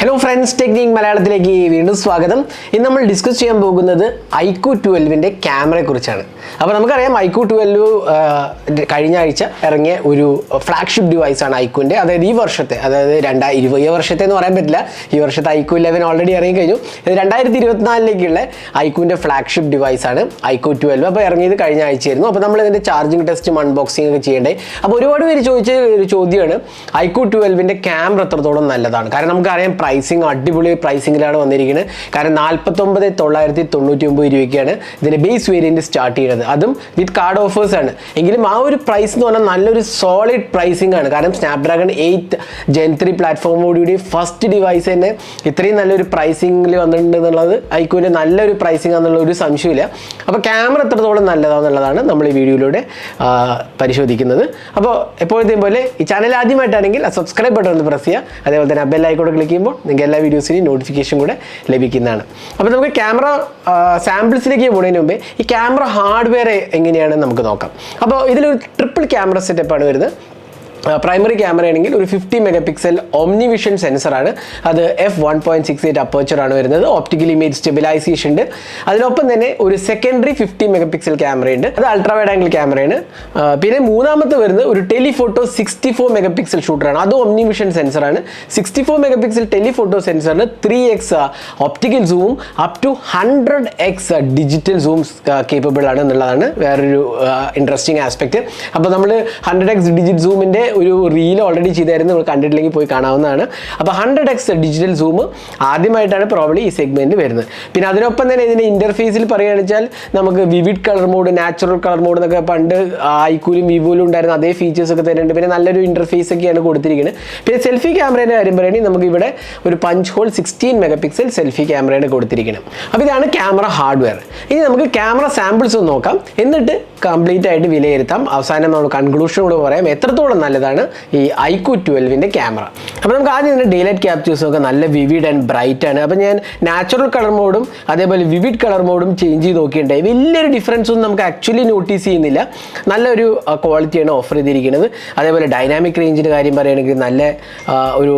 Hello friends, technique മലയാളത്തിലേക്ക് വീണ്ടും സ്വാഗതം. ഇന്ന് നമ്മൾ ഡിസ്കസ് ചെയ്യാൻ പോകുന്നത് iQOO 12-ന്റെ ക്യാമറയെക്കുറിച്ചാണ്. അപ്പോൾ നമുക്കറിയാം iQOO 12 കഴിഞ്ഞ ആഴ്ച ഇറങ്ങിയ ഒരു ഫ്ലാഗ്ഷിപ്പ് ഡിവൈസാണ് iQOOൻ്റെ. അതായത് ഈ വർഷത്തെ, അതായത് ഈ വർഷത്തെ എന്ന് പറയാൻ പറ്റില്ല, ഈ വർഷത്തെ iQOO 11 ഓൾറെഡി ഇറങ്ങിക്കഴിഞ്ഞു. ഇത് 2024-ലേക്കുള്ള iQOOൻ്റെ ഫ്ലാഗ്ഷിപ്പ് ഡിവൈസാണ് iQOO 12. അപ്പോൾ ഇറങ്ങിയത് കഴിഞ്ഞ ആഴ്ചയായിരുന്നു. അപ്പോൾ നമ്മൾ ഇതിൻ്റെ ചാർജിങ് ടെസ്റ്റും അൺബോക്സിംഗ് ഒക്കെ ചെയ്യേണ്ടേ. അപ്പോൾ ഒരുപാട് പേര് ചോദിച്ച ഒരു ചോദ്യമാണ് iQOO 12-ന്റെ ക്യാമറ എത്രത്തോളം നല്ലതാണ്. കാരണം നമുക്കറിയാം പ്രൈസിങ് അടിപൊളി പ്രൈസിങ്ങിലാണ് വന്നിരിക്കുന്നത്. കാരണം 49,999 രൂപയ്ക്കാണ് ഇതിൻ്റെ ബേസ് വേരിയൻറ്റ് സ്റ്റാർട്ട് ചെയ്യുന്നത്. അതും വിത്ത് കാർഡ് ഓഫേഴ്സ് ആണ്. എങ്കിലും ആ ഒരു പ്രൈസ് എന്ന് പറഞ്ഞാൽ നല്ലൊരു സോളിഡ് പ്രൈസിംഗ് ആണ്. കാരണം സ്നാപ്ഡ്രാഗൺ 8 Gen 3 പ്ലാറ്റ്ഫോമോടുകൂടി ഫസ്റ്റ് ഡിവൈസ് തന്നെ ഇത്രയും നല്ലൊരു പ്രൈസിങ്ങിൽ വന്നിട്ടുണ്ട് എന്നുള്ളത് iQOOൻ്റെ നല്ലൊരു പ്രൈസിംഗ് ആണെന്നുള്ള ഒരു സംശയമില്ല. അപ്പോൾ ക്യാമറ എത്രത്തോളം നല്ലതാണെന്നുള്ളതാണ് നമ്മൾ ഈ വീഡിയോയിലൂടെ പരിശോധിക്കുന്നത്. അപ്പോൾ എപ്പോഴത്തെയും പോലെ ഈ ചാനൽ ആദ്യമായിട്ടാണെങ്കിൽ ആ സബ്സ്ക്രൈബ് ബട്ടൺ ഒന്ന് പ്രസ് ചെയ്യുക. അതേപോലെ തന്നെ ബെൽ ഐക്കൺ ക്ലിക്ക് ചെയ്യുമ്പോൾ നിങ്ങൾക്ക് എല്ലാ വീഡിയോസിനും നോട്ടിഫിക്കേഷൻ കൂടെ ലഭിക്കുന്നതാണ്. അപ്പോൾ നമുക്ക് ക്യാമറ സാമ്പിൾസിലേക്ക് പോകുന്നതിന് മുമ്പേ ഈ ക്യാമറ ഹാർഡ്വെയർ എങ്ങനെയാണെന്ന് നമുക്ക് നോക്കാം. അപ്പോൾ ഇതിലൊരു ട്രിപ്പിൾ ക്യാമറ സെറ്റപ്പാണ് വരുന്നത്. പ്രൈമറി ക്യാമറ ആണെങ്കിൽ ഒരു 50 മെഗാപിക്സൽ ഓംനിവിഷൻ സെൻസറാണ്. അത് f1.68 അപ്പർച്ചറാണ് വരുന്നത്. ഓപ്റ്റിക്കൽ ഇമേജ് സ്റ്റെബിലൈസേഷൻ ഉണ്ട്. അതിനൊപ്പം തന്നെ ഒരു സെക്കൻഡറി 50 മെഗാപിക്സൽ ക്യാമറയുണ്ട്. അത് അൾട്രാ വൈഡ് ആംഗിൾ ക്യാമറയാണ്. പിന്നെ മൂന്നാമത്തെ വരുന്നത് ഒരു ടെലിഫോട്ടോ 64 മെഗാപിക്സൽ ഷൂട്ടറാണ്. അത് ഓംനിവിഷൻ സെൻസറാണ്. 64 മെഗാപിക്സൽ ടെലിഫോട്ടോ സെൻസറിന് 3x ഓപ്റ്റിക്കൽ സൂമും up to 100x digital zoom capable ആണ് എന്നുള്ളതാണ് വേറൊരു ഇൻട്രസ്റ്റിംഗ് ആസ്പെക്ട്. അപ്പോൾ നമ്മൾ 100x ഡിജിറ്റൽ സൂമിൻ്റെ ഒരു റീൽ ഓൾറെഡി ചെയ്തായിരുന്നു, നിങ്ങൾ കണ്ടിട്ടില്ലെങ്കിൽ പോയി കാണാവുന്നതാണ്. അപ്പോൾ 100x ഡിജിറ്റൽ സൂം ആദ്യമായിട്ടാണ് പ്രോബ്ലി ഈ സെഗ്മെൻറ്റ് വരുന്നത്. പിന്നെ അതിനൊപ്പം തന്നെ ഇതിൻ്റെ ഇൻ്റർഫേസിൽ പറയുകയാണെന്ന് വെച്ചാൽ നമുക്ക് vivid colour mode, natural colour mode എന്നൊക്കെ പണ്ട് iQOOലും വിവോയിലും ഉണ്ടായിരുന്ന അതേ ഫീച്ചേഴ്സ് ഒക്കെ തരുന്നുണ്ട്. പിന്നെ നല്ലൊരു ഇൻ്റർഫേസ് ഒക്കെയാണ് കൊടുത്തിരിക്കുന്നത്. പിന്നെ സെൽഫി ക്യാമറേൻ്റെ കാര്യം പറയുകയാണെങ്കിൽ നമുക്ക് ഇവിടെ ഒരു പഞ്ച് ഹോൾ 16 മെഗാപിക്സൽ സെൽഫി ക്യാമറയാണ് കൊടുത്തിരിക്കുന്നത്. അപ്പോൾ ഇതാണ് ക്യാമറ ഹാർഡ്വെയർ. ഇനി നമുക്ക് ക്യാമറ സാമ്പിൾസ് ഒന്ന് നോക്കാം, എന്നിട്ട് കംപ്ലീറ്റ് ആയിട്ട് വിലയിരുത്താം. അവസാനം നമ്മൾ കൺക്ലൂഷൻ കൂടെ പറയാം എത്രത്തോളം നല്ലതാണ് ഈ iQOO 12-ന്റെ ക്യാമറ. അപ്പോൾ നമുക്ക് ആദ്യം ഇതിൻ്റെ ഡേ ലൈറ്റ് ക്യാപ്ചേഴ്സ് നോക്കാം. നല്ല വിവിഡ് ആൻഡ് ബ്രൈറ്റ് ആണ്. അപ്പോൾ ഞാൻ നാച്ചുറൽ കളർ മോഡും അതേപോലെ വിവിഡ് കളർ മോഡും ചേഞ്ച് ചെയ്ത് നോക്കിയിട്ടുണ്ടായി. വലിയൊരു ഡിഫറൻസ് ഒന്നും നമുക്ക് ആക്ച്വലി നോട്ടീസ് ചെയ്യുന്നില്ല. നല്ലൊരു ക്വാളിറ്റിയാണ് ഓഫർ ചെയ്തിരിക്കുന്നത്. അതേപോലെ ഡൈനാമിക് റേഞ്ചിൻ്റെ കാര്യം പറയുകയാണെങ്കിൽ നല്ല ഒരു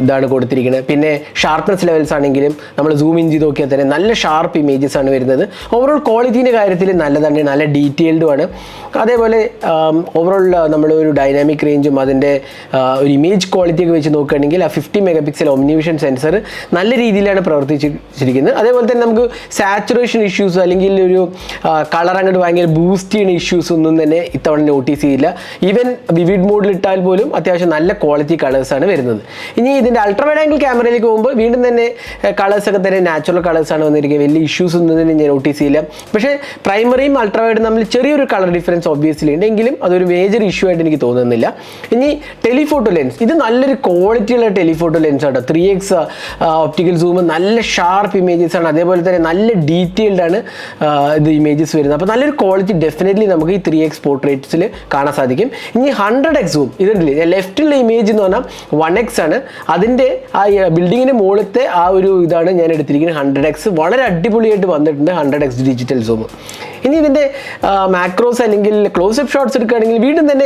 ഇതാണ് കൊടുത്തിരിക്കുന്നത്. പിന്നെ ഷാർപ്നെസ് ലെവൽസ് ആണെങ്കിലും നമ്മൾ സൂം ഇൻ ചെയ്ത് നോക്കിയാൽ തന്നെ നല്ല ഷാർപ്പ് ഇമേജസ് ആണ് വരുന്നത്. ഓവറോൾ ക്വാളിറ്റീൻ്റെ കാര്യത്തിൽ നല്ലതാണ്, നല്ല ഡീറ്റെയിൽഡുമാണ്. അതേപോലെ ഓവറോൾ നമ്മൾ ഒരു ഡൈനാമിക് റേഞ്ചും അതിൻ്റെ ഒരു ഇമേജ് ക്വാളിറ്റിയൊക്കെ വെച്ച് നോക്കുകയാണെങ്കിൽ ആ 50 മെഗാപിക്സൽ ഓംനിവിഷൻ സെൻസർ നല്ല രീതിയിലാണ് പ്രവർത്തിച്ചിരിക്കുന്നത്. അതേപോലെ തന്നെ നമുക്ക് സാച്ചുറേഷൻ ഇഷ്യൂസ് അല്ലെങ്കിൽ ഒരു കളർ അങ്ങോട്ട് ഭയങ്കര ബൂസ്റ്റ് ചെയ്യുന്ന ഇഷ്യൂസ് ഒന്നും തന്നെ ഇത്തവണ നോട്ടീസ് ചെയ്യില്ല. ഈവൻ വിവിഡ് മോഡിൽ ഇട്ടാൽ പോലും അത്യാവശ്യം നല്ല ക്വാളിറ്റി കളേഴ്സാണ് വരുന്നത്. ഇനി ഇതിൻ്റെ അൾട്രാ വൈഡ് ആംഗിൾ ക്യാമറയിലേക്ക് പോകുമ്പോൾ വീണ്ടും തന്നെ കളേഴ്സൊക്കെ തന്നെ നാച്ചുറൽ കളേഴ്സാണ് വന്നിരിക്കുന്നത്. വലിയ ഇഷ്യൂസ് ഒന്നും തന്നെ ഞാൻ നോട്ടീസ് ചെയ്യില്ല. പക്ഷേ പ്രൈമറിയും അൾട്രാ വൈഡും തമ്മിൽ ചെറിയൊരു കളർ ഡിഫറൻസ് ഒബ്വിയസ്ലി ഉണ്ട്, എങ്കിലും അതൊരു മേജർ ഇഷ്യൂ ആയിട്ട് എനിക്ക് തോന്നുന്നില്ല. ഇനി ടെലിഫോട്ടോ ലെൻസ്, ഇത് നല്ലൊരു ക്വാളിറ്റിയുള്ള ടെലിഫോട്ടോ ലെൻസ് ആണ്. 3x ഓപ്റ്റിക്കൽ സൂം, നല്ല ഷാർപ്പ് ഇമേജസ് ആണ്. അതേപോലെ തന്നെ നല്ല ഡീറ്റെയിൽഡ് ആണ് ഇത് ഇമേജസ് വരുന്നത്. അപ്പോൾ നല്ലൊരു ക്വാളിറ്റി ഡെഫിനറ്റ്ലി നമുക്ക് ഈ 3x പോർട്രേറ്റ്സിൽ കാണാൻ സാധിക്കും. ഇനി 100x സൂം, ഇതുണ്ടല്ലേ ലെഫ്റ്റിലുള്ള ഇമേജ് എന്ന് പറഞ്ഞാൽ 1x ആണ്. അതിൻ്റെ ആ ബിൽഡിങ്ങിൻ്റെ മുകളിലത്തെ ആ ഒരു ഇതാണ് ഞാൻ എടുത്തിരിക്കുന്നത്. 100x വളരെ അടിപൊളിയായിട്ട് വന്നിട്ടുണ്ട്, 100x ഡിജിറ്റൽ സൂം. ഇനി ഇതിൻ്റെ മാക്രോസ് അല്ലെങ്കിൽ ക്ലോസപ്പ് ഷോട്ട്സ് എടുക്കുകയാണെങ്കിൽ വീണ്ടും തന്നെ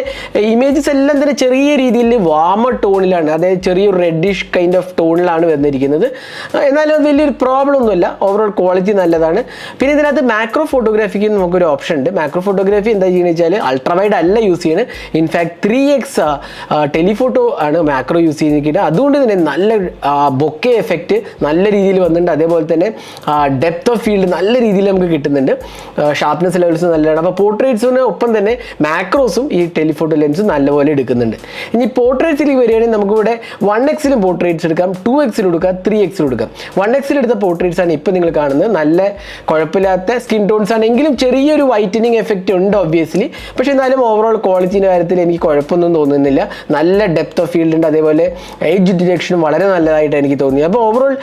ഇമേജസ് എല്ലാം തന്നെ ചെറിയ രീതിയിൽ വാമർ ടോണിലാണ്, അതായത് ചെറിയൊരു റെഡിഷ് കൈൻഡ് ഓഫ് ടോണിലാണ് വന്നിരിക്കുന്നത്. എന്നാലും അത് വലിയൊരു പ്രോബ്ലം ഒന്നുമില്ല, ഓവറോൾ ക്വാളിറ്റി നല്ലതാണ്. പിന്നെ ഇതിനകത്ത് മാക്രോ ഫോട്ടോഗ്രാഫിക്ക് നമുക്കൊരു ഓപ്ഷൻ ഉണ്ട്. മാക്രോ ഫോട്ടോഗ്രാഫി എന്താ ചെയ്യുന്നത് വെച്ചാൽ അൾട്രാ വൈഡ് അല്ല യൂസ് ചെയ്യുന്നത്. ഇൻഫാക്ട് 3x ടെലിഫോട്ടോ ആണ് മാക്രോ യൂസ് ചെയ്തിരിക്കുന്നത്. അതുകൊണ്ട് തന്നെ നല്ല ബൊക്കെ എഫക്റ്റ് നല്ല രീതിയിൽ വന്നിട്ടുണ്ട്. അതേപോലെ തന്നെ ഡെപ്ത് ഓഫ് ഫീൽഡ് നല്ല രീതിയിൽ നമുക്ക് കിട്ടുന്നുണ്ട്. ഷാർപ്നെസ് ലെവൽസ് നല്ലതാണ്. അപ്പോൾ പോർട്രേറ്റ്സിന് ഒപ്പം തന്നെ മാക്രോസും ഈ ടെലിഫോട്ടോ ലെൻസും നല്ലപോലെ എടുക്കുന്നുണ്ട്. ഇനി പോർട്രേറ്റ്സിലേക്ക് വരികയാണെങ്കിൽ നമുക്കിവിടെ 1x പോർട്രേറ്റ്സ് എടുക്കാം, 2x എടുക്കാം, 3x എടുക്കാം. 1x എടുത്ത പോർട്രേറ്റ്സ് ആണ് ഇപ്പോൾ നിങ്ങൾ കാണുന്നത്. നല്ല കുഴപ്പമില്ലാത്ത സ്കിൻ ടോൺസ് ആണെങ്കിലും ചെറിയൊരു വൈറ്റനിങ് എഫക്റ്റ് ഉണ്ട് ഒബ്വിയസ്ലി. പക്ഷേ എന്നാലും ഓവറോൾ ക്വാളിറ്റീൻ്റെ കാര്യത്തിൽ എനിക്ക് കുഴപ്പമൊന്നും തോന്നുന്നില്ല. നല്ല ഡെപ്ത് ഓഫ് ഫീൽഡ് ഉണ്ട്. അതേപോലെ ഏജ് ഡിറ്റക്ഷനും വളരെ നല്ലതായിട്ട് എനിക്ക് തോന്നി. അപ്പോൾ ഓവറോൾ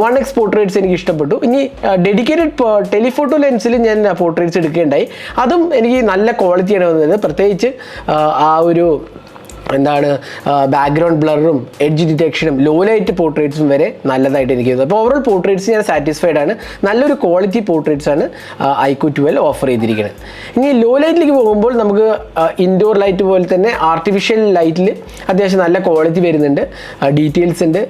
1x പോർട്രേറ്റ്സ് എനിക്ക് ഇഷ്ടപ്പെട്ടു. ഇനി ഡെഡിക്കേറ്റഡ് ടെലിഫോട്ടോ ലെൻസിൽ ഞാൻ പോർട്രേറ്റ്സ് എടുക്കുകയുണ്ടായി. അതും എനിക്ക് നല്ല ക്വാളിറ്റിയാണ് വന്നത്. പ്രത്യേകിച്ച് ആ ഒരു എന്താണ് ബാക്ക്ഗ്രൗണ്ട് ബ്ലറും എഡ്ജ് ഡിറ്റക്ഷനും ലോ ലൈറ്റ് പോർട്രേറ്റ്സും വരെ നല്ലതായിട്ട് എനിക്ക് തോന്നുന്നു. അപ്പോൾ ഓവറോൾ പോർട്രേറ്റ്സ് ഞാൻ സാറ്റിസ്ഫൈഡ് ആണ്. നല്ലൊരു ക്വാളിറ്റി പോർട്രേറ്റ്സ് ആണ് iQOO 12 ഓഫർ ചെയ്തിരിക്കുന്നത്. ഇനി ലോ ലൈറ്റിലേക്ക് പോകുമ്പോൾ നമുക്ക് ഇൻഡോർ ലൈറ്റ് പോലെ തന്നെ ആർട്ടിഫിഷ്യൽ ലൈറ്റിൽ അത്യാവശ്യം നല്ല ക്വാളിറ്റി വരുന്നുണ്ട്, ഡീറ്റെയിൽസ് ഉണ്ട്,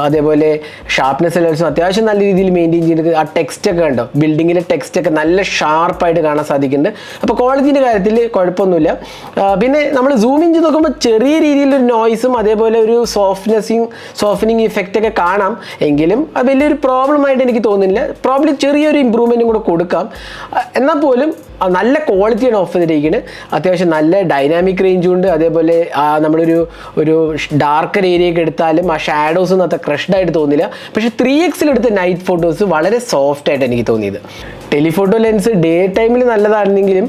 അതേപോലെ ഷാർപ്നെസ് ലെവൽസും അത്യാവശ്യം നല്ല രീതിയിൽ മെയിൻറ്റെയിൻ ചെയ്തിട്ട് ആ ടെക്സ്റ്റൊക്കെ ഉണ്ടോ, ബിൽഡിങ്ങിലെ ടെക്സ്റ്റൊക്കെ നല്ല ഷാർപ്പായിട്ട് കാണാൻ സാധിക്കുന്നുണ്ട്. അപ്പോൾ ക്വാളിറ്റീൻ്റെ കാര്യത്തിൽ കുഴപ്പമൊന്നുമില്ല. പിന്നെ നമ്മൾ സൂം ഇൻ ചെയ്ത് നോക്കുമ്പോൾ ചെറിയ രീതിയിലൊരു നോയ്സും അതേപോലെ ഒരു സോഫ്റ്റനിങ് ഇഫക്റ്റ് ഒക്കെ കാണാം, എങ്കിലും അത് വലിയൊരു പ്രോബ്ലമായിട്ട് എനിക്ക് തോന്നുന്നില്ല. പ്രോബ്ലം ചെറിയൊരു ഇമ്പ്രൂവ്മെൻറ്റും കൂടെ കൊടുക്കാം. എന്നാൽ പോലും നല്ല ക്വാളിറ്റിയാണ് ഓഫ് ചെയ്തിരിക്കുന്നത്. അത്യാവശ്യം നല്ല ഡൈനാമിക് റേഞ്ചും ഉണ്ട്. അതേപോലെ നമ്മളൊരു ഡാർക്കർ ഏരിയയൊക്കെ എടുത്താലും ആ ഷാഡോസ് ഒന്നും അത്ര ക്രഷ്ഡായിട്ട് തോന്നില്ല. പക്ഷേ 3x എടുത്ത നൈറ്റ് ഫോട്ടോസ് വളരെ സോഫ്റ്റ് ആയിട്ട് എനിക്ക് തോന്നിയത്. ടെലിഫോട്ടോ ലെൻസ് ഡേ ടൈമിൽ നല്ലതാണെങ്കിലും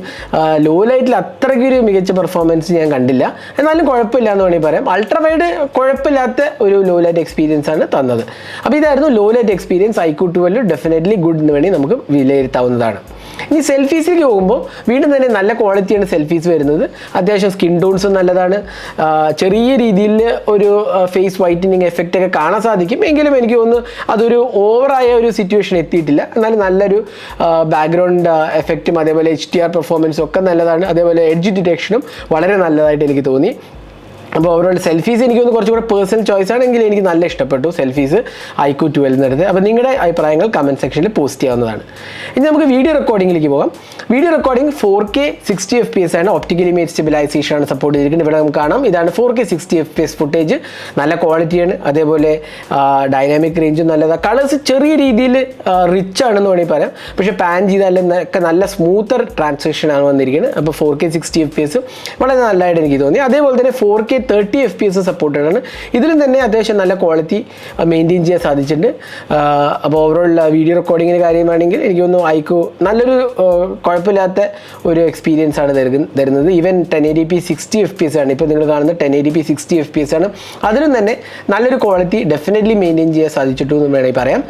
ലോ ലൈറ്റിൽ അത്രയ്ക്കൊരു മികച്ച പെർഫോമൻസ് ഞാൻ കണ്ടില്ല. എന്നാലും കുഴപ്പമില്ല എന്ന് വേണമെങ്കിൽ പറയാം. അൾട്രാ വൈഡ് കുഴപ്പമില്ലാത്ത ഒരു ലോ ലൈറ്റ് എക്സ്പീരിയൻസ് ആണ് തന്നത്. അപ്പോൾ ഇതായിരുന്നു low light experience. iQOO 12 definitely good എന്ന് വേണമെങ്കിൽ നമുക്ക് വിലയിരുത്താവുന്നതാണ്. ഇനി സെൽഫീസിലേക്ക് പോകുമ്പോൾ വീണ്ടും തന്നെ നല്ല ക്വാളിറ്റിയാണ് സെൽഫീസ് വരുന്നത്. അത്യാവശ്യം സ്കിൻ ടോൺസും നല്ലതാണ്. ചെറിയ രീതിയിൽ ഒരു ഫേസ് വൈറ്റനിങ് എഫക്റ്റ് ഒക്കെ കാണാൻ സാധിക്കും, എങ്കിലും എനിക്ക് തോന്നുന്നു അതൊരു ഓവറായ ഒരു സിറ്റുവേഷൻ എത്തിയിട്ടില്ല. എന്നാലും നല്ലൊരു ബാക്ക്ഗ്രൗണ്ട് എഫക്റ്റും അതേപോലെ HDR പെർഫോമൻസും ഒക്കെ നല്ലതാണ്. അതേപോലെ എഡ്ജ് ഡിറ്റക്ഷനും വളരെ നല്ലതായിട്ട് എനിക്ക് തോന്നി. അപ്പോൾ ഓവറോൾ സെൽഫീസ് എനിക്കൊന്ന് കുറച്ചുകൂടെ പേഴ്സണൽ ചോയ്സ് ആണെങ്കിൽ എനിക്ക് നല്ല ഇഷ്ടപ്പെട്ടു സെൽഫീസ് iQOO 12 എടുത്ത്. അപ്പോൾ നിങ്ങളുടെ അഭിപ്രായങ്ങൾ കമൻറ്റ് സെക്ഷനിൽ പോസ്റ്റ് ചെയ്യാവുന്നതാണ്. ഇനി നമുക്ക് വീഡിയോ റെക്കോർഡിങ്ങിലേക്ക് പോകാം. വീഡിയോ റെക്കോർഡിംഗ് 4K 60 FPS ആണ്. ഒപ്റ്റിക്കൽ ഇമേജ് സ്റ്റെബിലൈസേഷൻ ആണ് സപ്പോർട്ട് ചെയ്തിരിക്കുന്നത്. ഇവിടെ നമുക്ക് കാണാം, ഇതാണ് 4K 60 FPS ഫുട്ടേജ്. നല്ല ക്വാളിറ്റിയാണ്. അതേപോലെ ഡൈനാമിക് റേഞ്ചും നല്ലതാണ്. കളേഴ്സ് ചെറിയ രീതിയിൽ റിച്ച് ആണെന്ന് വേണമെങ്കിൽ പറയാം, പക്ഷേ പാൻ ചെയ്താലൊക്കെ നല്ല സ്മൂത്തർ ട്രാൻസാക്ഷൻ ആണ് വന്നിരിക്കുന്നത്. അപ്പോൾ 4K 60 FPS വളരെ നല്ലതായിട്ട് എനിക്ക് തോന്നി. അതേപോലെ തന്നെ 4K 30 FPS സപ്പോർട്ടഡ് ആണ്. ഇതിലും തന്നെ അത്യാവശ്യം നല്ല ക്വാളിറ്റി മെയിൻറ്റെയിൻ ചെയ്യാൻ സാധിച്ചിട്ടുണ്ട്. അപ്പോൾ ഓവറോൾ വീഡിയോ റെക്കോർഡിങ്ങിൻ്റെ കാര്യമാണെങ്കിൽ എനിക്ക് തോന്നുന്നു iQOO നല്ലൊരു കുഴപ്പമില്ലാത്ത ഒരു എക്സ്പീരിയൻസ് ആണ് തരുന്നത്. ഈവൻ 1080p 60 FPS ആണ് ഇപ്പോൾ നിങ്ങൾ കാണുന്നത്. 1080p 60 FPS ആണ്. അതിലും തന്നെ നല്ലൊരു ക്വാളിറ്റി ഡെഫിനറ്റ്ലി മെയിൻറ്റെയിൻ ചെയ്യാൻ സാധിച്ചിട്ടു എന്ന് വേണമെങ്കിൽ പറയാം.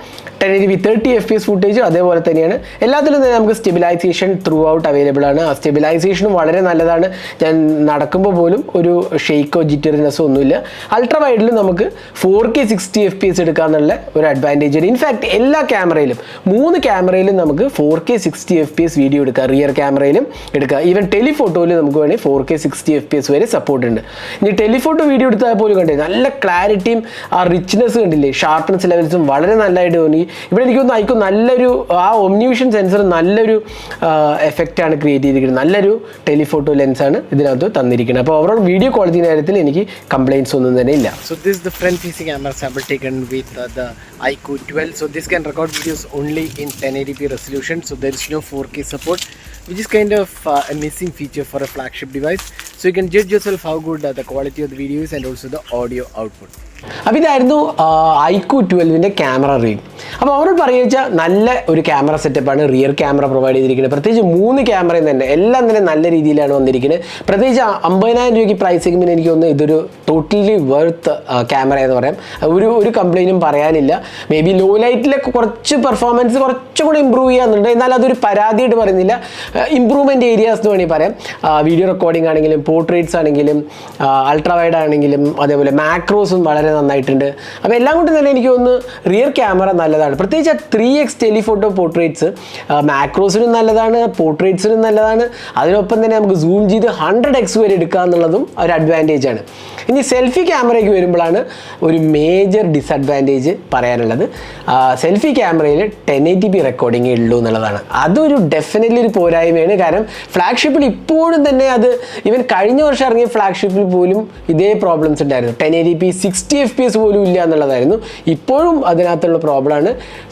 1080p 30 FPS ഫുട്ടേജ് അതേപോലെ തന്നെയാണ്. എല്ലാത്തിലും തന്നെ നമുക്ക് സ്റ്റെബിലൈസേഷൻ ത്രൂ ഔട്ട് അവൈലബിൾ ആണ്. ആ സ്റ്റെബിലൈസേഷനും വളരെ നല്ലതാണ്. ഞാൻ നടക്കുമ്പോൾ പോലും ഒരു ഷെയ്ക്കോ ജിറ്ററിനെസ്സോ ഒന്നുമില്ല. അൾട്രാ വൈഡിൽ നമുക്ക് 4K 60 FPS എടുക്കാന്നുള്ള ഒരു അഡ്വാൻറ്റേജ് ഉണ്ട്. ഇൻഫാക്ട് എല്ലാ ക്യാമറയിലും 3 ക്യാമറയിലും നമുക്ക് 4K 60 FPS വീഡിയോ എടുക്കാം. റിയർ ക്യാമറയിലും എടുക്കാം. ഈവൻ ടെലിഫോട്ടോയിൽ നമുക്ക് വേണമെങ്കിൽ 4K 60 FPS വരെ സപ്പോർട്ട് ഉണ്ട്. ഇനി ടെലിഫോട്ടോ വീഡിയോ എടുത്താൽ പോലും കണ്ടേ നല്ല ക്ലാരിറ്റിയും ആ റിച്ച്നെസ് കണ്ടില്ലേ, ഷാർപ്നെസ് ലെവൽസും വളരെ നല്ലതായിട്ട് തോന്നി. ഇവിടെ എനിക്ക് തോന്നുന്നു iQOO നല്ലൊരു ആ ഒംനിവിഷൻ സെൻസർ നല്ലൊരു എഫക്റ്റാണ് ക്രിയേറ്റ് ചെയ്തിരിക്കുന്നത്. നല്ലൊരു ടെലിഫോട്ടോ ലെൻസാണ് ഇതിനകത്ത് തന്നിരിക്കുന്നത്. അപ്പോൾ ഓവറോൾ വീഡിയോ ക്വാളിറ്റിയുടെ കാര്യത്തിൽ എനിക്ക് കംപ്ലൈൻറ്റ്സ് ഒന്നും തന്നെ ഇല്ല. So this is the front facing camera sample taken with the iQOO 12. So this can record videos only in 1080p resolution. So there is no 4K support, which is kind of a missing feature for a flagship device. So you can judge yourself how good the quality of the videos and also the audio output. അപ്പോൾ ഇതായിരുന്നു iQOO 12 camera review. അപ്പോൾ അവരോട് പറയുക നല്ല ഒരു camera സെറ്റപ്പാണ് rear camera provide ചെയ്തിരിക്കുന്നത്. പ്രത്യേകിച്ച് 3 ക്യാമറയും തന്നെ എല്ലാം തന്നെ നല്ല രീതിയിലാണ് വന്നിരിക്കുന്നത്. പ്രത്യേകിച്ച് 50,000 രൂപയ്ക്ക് പ്രൈസ് സെഗ്മെൻറ്റ് എനിക്ക് തോന്നുന്നു ഇതൊരു ടോട്ടലി വർത്ത് ക്യാമറ എന്ന് പറയാം. ഒരു കംപ്ലൈൻറ്റും പറയാനില്ല. മേ ബി ലോ ലൈറ്റിലൊക്കെ കുറച്ച് പെർഫോമൻസ് കുറച്ചും കൂടി ഇമ്പ്രൂവ് ചെയ്യാന്നുണ്ട്. എന്നാൽ അതൊരു പരാതിയായിട്ട് പറയുന്നില്ല. ഇമ്പ്രൂവ്മെൻറ്റ് ഏരിയാസ് എന്ന് വേണമെങ്കിൽ പറയാം. വീഡിയോ റെക്കോർഡിംഗ് ആണെങ്കിലും പോർട്രേറ്റ്സ് ആണെങ്കിലും അൾട്രാ വൈഡ് ആണെങ്കിലും അതേപോലെ മാക്രോസും വളരെ നന്നായിട്ടുണ്ട്. അപ്പോൾ എല്ലാം കൊണ്ടും തന്നെ എനിക്ക് തോന്നുന്നു റിയർ ക്യാമറ നല്ലതാണ്. പ്രത്യേകിച്ച് 3x ടെലിഫോട്ടോ പോർട്രേറ്റ്സ് മാക്രോസിനും നല്ലതാണ്, പോർട്രേറ്റ്സിനും നല്ലതാണ്. അതിനൊപ്പം തന്നെ നമുക്ക് സൂം ചെയ്ത് 100x വരെ എടുക്കുക എന്നുള്ളതും ഒരു അഡ്വാൻറ്റേജ് ആണ്. ഇനി സെൽഫി ക്യാമറയ്ക്ക് വരുമ്പോഴാണ് ഒരു മേജർ ഡിസഡ്വാൻറ്റേജ് പറയാനുള്ളത്. സെൽഫി ക്യാമറയിൽ 1080p റെക്കോർഡിങ്ങേ ഉള്ളൂ എന്നുള്ളതാണ്. അതൊരു ഡെഫിനറ്റ്ലി ഒരു പോരായ്മയാണ്. കാരണം ഫ്ലാഗ്ഷിപ്പിൽ ഇപ്പോഴും തന്നെ അത് ഈവൻ കഴിഞ്ഞ വർഷം ഇറങ്ങിയ ഫ്ലാഗ്ഷിപ്പിൽ പോലും ഇതേ പ്രോബ്ലംസ് ഉണ്ടായിരുന്നു. 1080p 60 FPS പോലും ഇല്ല എന്നുള്ളതായിരുന്നു. ഇപ്പോഴും അതിനകത്തുള്ള പ്രോബ്ലമാണ്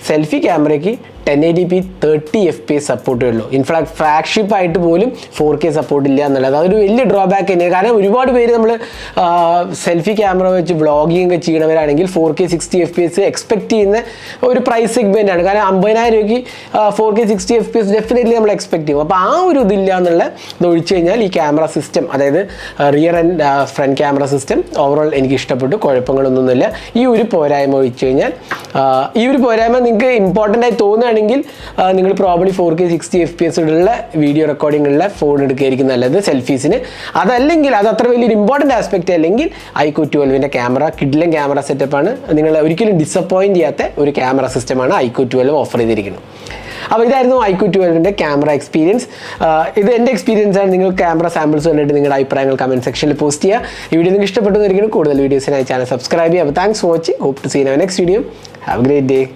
സെൽഫി ക്യാമറയ്ക്ക് 1080p 30 FPS സപ്പോർട്ടേ ഉള്ളൂ. ഇൻഫാക്ട് ഫ്ലാഗ്ഷിപ്പ് ആയിട്ട് പോലും 4K സപ്പോർട്ട് ഇല്ല എന്നുള്ളത് അതൊരു വലിയ ഡ്രോബാക്ക് തന്നെയാണ്. കാരണം ഒരുപാട് പേര് നമ്മൾ സെൽഫി ക്യാമറ വെച്ച് വ്ളോഗിങ് ഒക്കെ ചെയ്യണവരാണെങ്കിൽ 4K 60 FPS എക്സ്പെക്ട് ചെയ്യുന്ന ഒരു പ്രൈസ് സെഗ്മെൻ്റ് ആണ്. കാരണം 50,000 രൂപയ്ക്ക് 4K 60 FPS ഡെഫിനറ്റ്ലി നമ്മൾ എക്സ്പെക്ട് ചെയ്യും. അപ്പോൾ ആ ഒരു ഇതില്ല എന്നുള്ള ഇത് ഒഴിച്ചു കഴിഞ്ഞാൽ ഈ ക്യാമറ സിസ്റ്റം, അതായത് rear and front camera system overall എനിക്ക് ഇഷ്ടപ്പെട്ടു. കുഴപ്പങ്ങളൊന്നുമില്ല. ഈ ഒരു പോരായ്മ ഒഴിച്ചു കഴിഞ്ഞാൽ ഈ ഒരു പോരായ്മ നിങ്ങൾക്ക് ഇമ്പോർട്ടൻ്റ് ആയി തോന്നുകയാണെങ്കിൽ അങ്ങനെയാണെങ്കിൽ നിങ്ങൾ പ്രോബ്ലി 4K 60 FPS ഉള്ള വീഡിയോ റെക്കോർഡിങ്ങുള്ള ഫോൺ എടുക്കുകയായിരിക്കും നല്ലത് സെൽഫീസിന്. അതല്ലെങ്കിൽ അത് അത്ര വലിയൊരു ഇമ്പോർട്ടൻറ്റ് ആസ്പെക്റ്റ് അല്ലെങ്കിൽ iQOO 12ൻ്റെ ക്യാമറ കിഡിലൻ ക്യാമറ സെറ്റപ്പാണ്. നിങ്ങൾ ഒരിക്കലും ഡിസപ്പോയിൻറ്റ് ചെയ്യാത്ത ഒരു ക്യാമറ സിസ്റ്റമാണ് iQOO 12 ഓഫർ ചെയ്തിരിക്കുന്നത്. അപ്പോൾ ഇതായിരുന്നു iQOO 12ൻ്റെ ക്യാമറ എക്സ്പീരിയൻസ്. ഇത് എൻ്റെ എക്സ്പീരിയൻസ് ആണ്. നിങ്ങൾ ക്യാമറ സാമ്പിൾസ് കണ്ടിട്ട് നിങ്ങളുടെ അഭിപ്രായങ്ങൾ കമൻറ്റ് സെക്ഷനിൽ പോസ്റ്റ് ചെയ്യുക. ഈ വീഡിയോ നിങ്ങൾക്ക് ഇഷ്ടപ്പെട്ടു എന്നിരിക്കുന്നു. കൂടുതൽ വീഡിയോസിനായി ചാനൽ സബ്സ്ക്രൈബ് ചെയ്യുക. അപ്പോൾ thanks for watching. Hope to see in our next video. Have a great day.